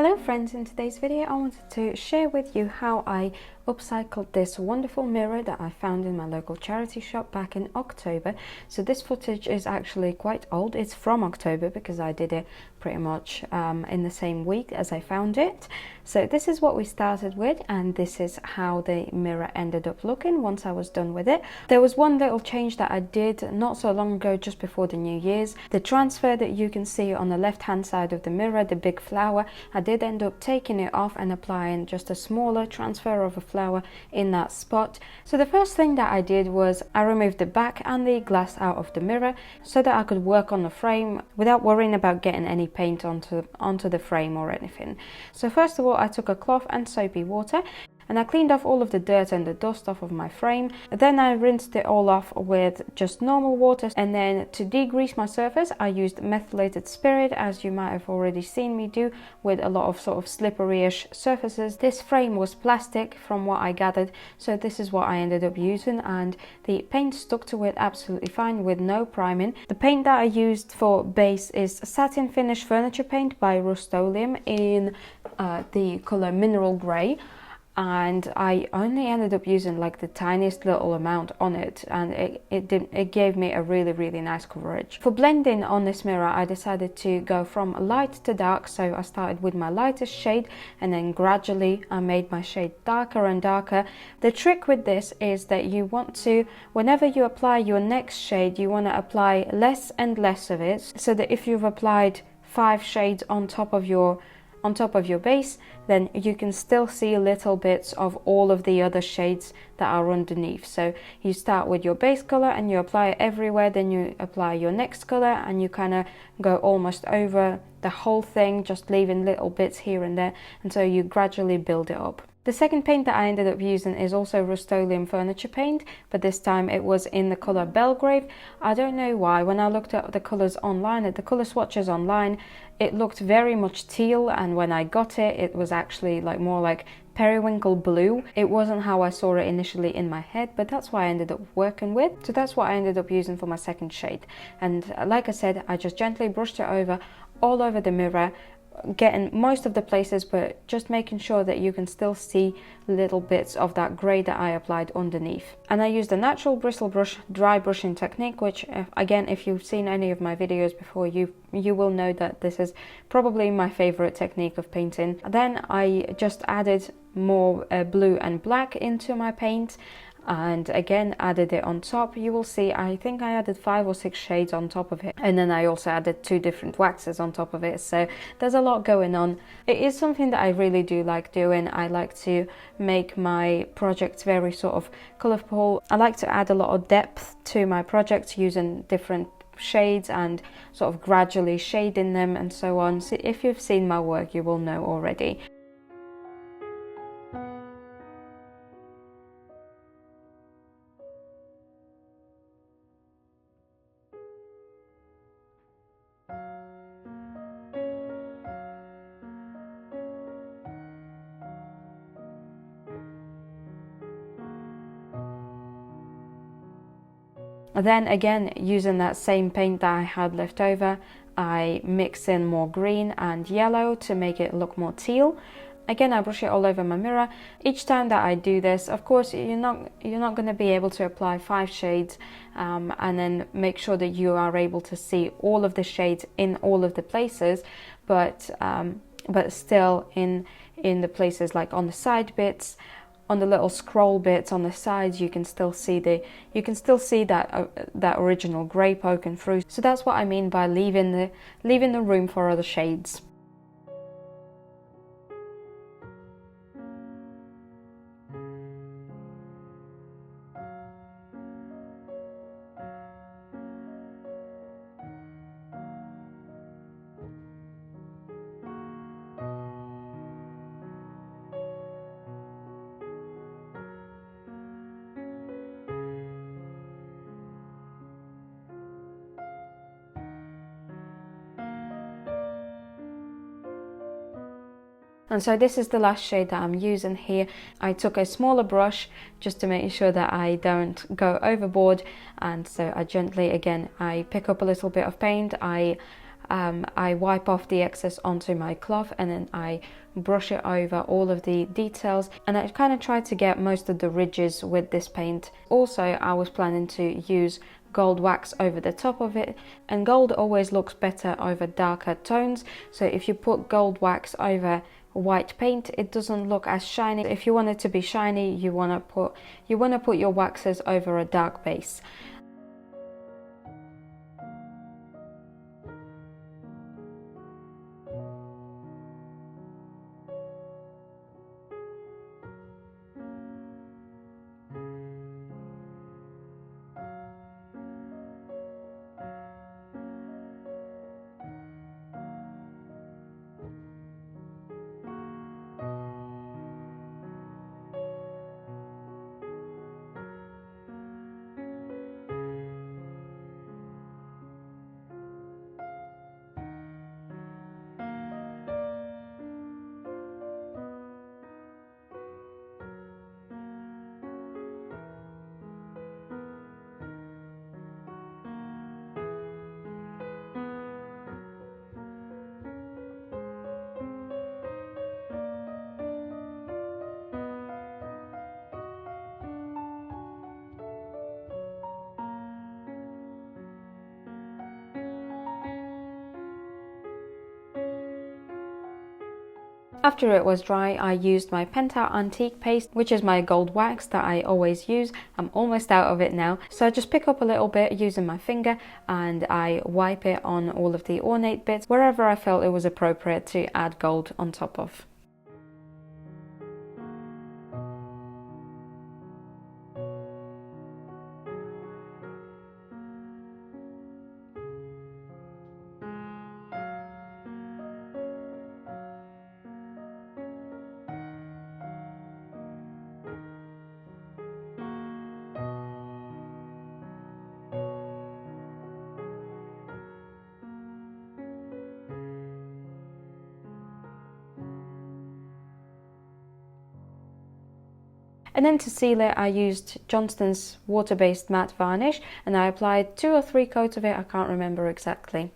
Hello friends, in today's video I wanted to share with you how I upcycled this wonderful mirror that I found in my local charity shop back in October. So this footage is actually quite old. It's from October because I did it pretty much in the same week as I found it. So this is what we started with, and this is how the mirror ended up looking once I was done with it. There was one little change that I did not so long ago, just before the New Year's. The transfer that you can see on the left hand side of the mirror, the big flower, I did end up taking it off and applying just a smaller transfer of a flower in that spot. So the first thing that I did was I removed the back and the glass out of the mirror so that I could work on the frame without worrying about getting any paint onto the frame or anything. So first of all, I took a cloth and soapy water and I cleaned off all of the dirt and the dust off of my frame. Then I rinsed it all off with just normal water, and then to degrease my surface I used methylated spirit, as you might have already seen me do with a lot of sort of slippery-ish surfaces. This frame was plastic from what I gathered, so this is what I ended up using, and the paint stuck to it absolutely fine with no priming. The paint that I used for base is satin finish furniture paint by Rust-Oleum in the colour mineral grey, and I only ended up using like the tiniest little amount on it, and it gave me a really nice coverage. For blending on this mirror I decided to go from light to dark, so I started with my lightest shade and then gradually I made my shade darker and darker. The trick with this is that you want to, whenever you apply your next shade, you want to apply less and less of it, so that if you've applied 5 shades on top of your base, then you can still see little bits of all of the other shades that are underneath. So you start with your base color and you apply it everywhere, then you apply your next color and you kind of go almost over the whole thing, just leaving little bits here and there, and so you gradually build it up. The second paint that I ended up using is also Rust-Oleum furniture paint, but this time it was in the colour Belgrave. I don't know why, when I looked at the colours online, at the colour swatches online, it looked very much teal, and when I got it, it was actually more like periwinkle blue. It wasn't how I saw it initially in my head, but that's what I ended up working with. So that's what I ended up using for my second shade. And like I said, I just gently brushed it over all over the mirror, getting most of the places, but just making sure that you can still see little bits of that grey that I applied underneath. And I used a natural bristle brush dry brushing technique, which again, if you've seen any of my videos before, you will know that this is probably my favorite technique of painting. Then I just added more blue and black into my paint, and again added it on top. You will see I think I added 5 or 6 shades on top of it, and then I also added 2 different waxes on top of it, so there's a lot going on. It is something that I really do like doing. I like to make my projects very sort of colourful. I like to add a lot of depth to my projects using different shades and sort of gradually shading them and so on. So if you've seen my work, you will know already. Then again, using that same paint that I had left over, I mix in more green and yellow to make it look more teal. Again, I brush it all over my mirror. Each time that I do this, of course, you're not going to be able to apply 5 shades and then make sure that you are able to see all of the shades in all of the places, but still in the places like on the side bits, on the little scroll bits on the sides, you can still see that original grey poking through. So that's what I mean by leaving the room for other shades. And so this is the last shade that I'm using here. I took a smaller brush just to make sure that I don't go overboard, and so I gently, again, I pick up a little bit of paint, I I wipe off the excess onto my cloth, and then I brush it over all of the details, and I kind of try to get most of the ridges with this paint. Also, I was planning to use gold wax over the top of it, and gold always looks better over darker tones, so if you put gold wax over white paint, it doesn't look as shiny. If you want it to be shiny, you want to put your waxes over a dark base. After it was dry, I used my Penta Antique paste, which is my gold wax that I always use. I'm almost out of it now. So I just pick up a little bit using my finger, and I wipe it on all of the ornate bits, wherever I felt it was appropriate to add gold on top of. And then to seal it, I used Johnston's water-based matte varnish, and I applied 2 or 3 coats of it, I can't remember exactly.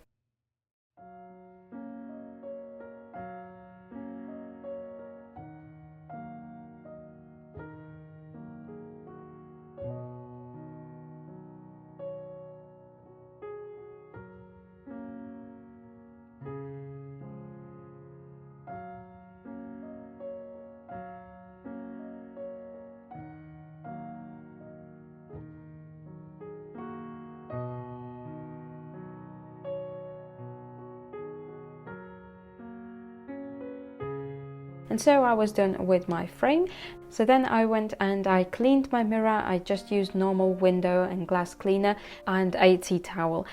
And so I was done with my frame. So then I went and I cleaned my mirror. I just used normal window and glass cleaner and a tea towel.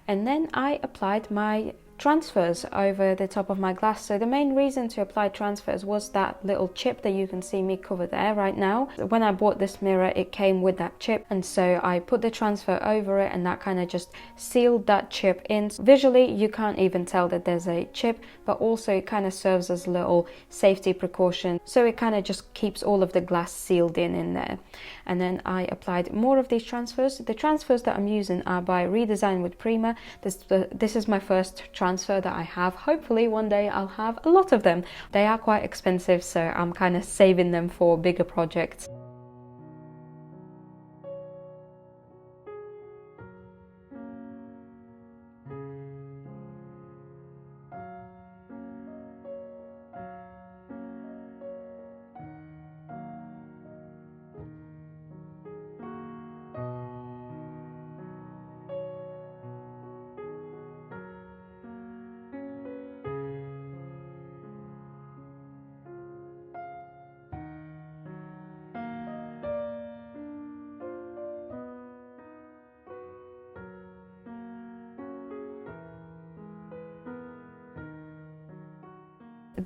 And then I applied my transfers over the top of my glass. So the main reason to apply transfers was that little chip that you can see me cover there right now. When I bought this mirror, it came with that chip, and so I put the transfer over it, and that kind of just sealed that chip in. Visually you can't even tell that there's a chip, but also it kind of serves as a little safety precaution, so it kind of just keeps all of the glass sealed in there. And then I applied more of these transfers. The transfers that I'm using are by Redesign with Prima. This is my first transfer that I have. Hopefully one day I'll have a lot of them. They are quite expensive, so I'm kind of saving them for bigger projects.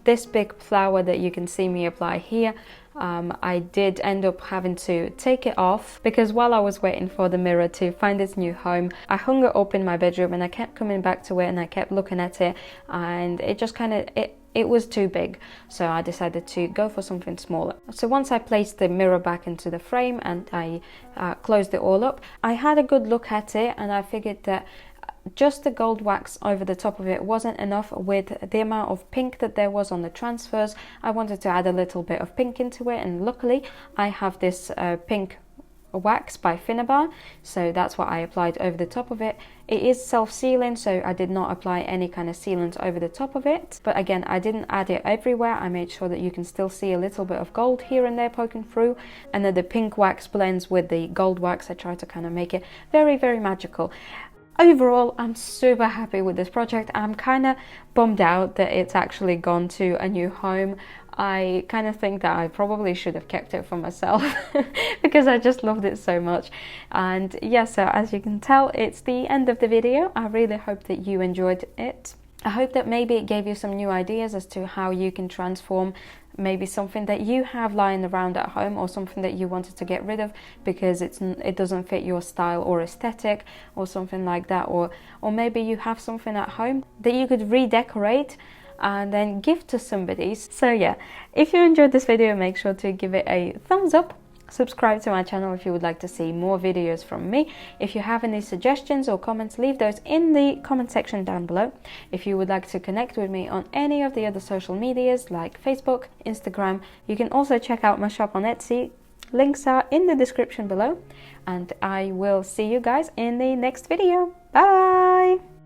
This big flower that you can see me apply here, I did end up having to take it off because while I was waiting for the mirror to find its new home, I hung it up in my bedroom and I kept coming back to it and I kept looking at it, and it just kind of, it was too big, so I decided to go for something smaller. So once I placed the mirror back into the frame and I closed it all up, I had a good look at it, and I figured that just the gold wax over the top of it wasn't enough with the amount of pink that there was on the transfers. I wanted to add a little bit of pink into it, and luckily I have this pink wax by Finnabar, so that's what I applied over the top of it. It is self-sealing, so I did not apply any kind of sealant over the top of it, but again, I didn't add it everywhere. I made sure that you can still see a little bit of gold here and there poking through, and then the pink wax blends with the gold wax. I try to kind of make it very, very magical. Overall, I'm super happy with this project. I'm kind of bummed out that it's actually gone to a new home. I kind of think that I probably should have kept it for myself because I just loved it so much. And yeah, so as you can tell, it's the end of the video. I really hope that you enjoyed it. I hope that maybe it gave you some new ideas as to how you can transform maybe something that you have lying around at home, or something that you wanted to get rid of because it doesn't fit your style or aesthetic or something like that, or maybe you have something at home that you could redecorate and then give to somebody. So yeah, if you enjoyed this video, make sure to give it a thumbs up. Subscribe to my channel if you would like to see more videos from me. If you have any suggestions or comments, leave those in the comment section down below. If you would like to connect with me on any of the other social medias like Facebook, Instagram, you can also check out my shop on Etsy. Links are in the description below, and I will see you guys in the next video. Bye!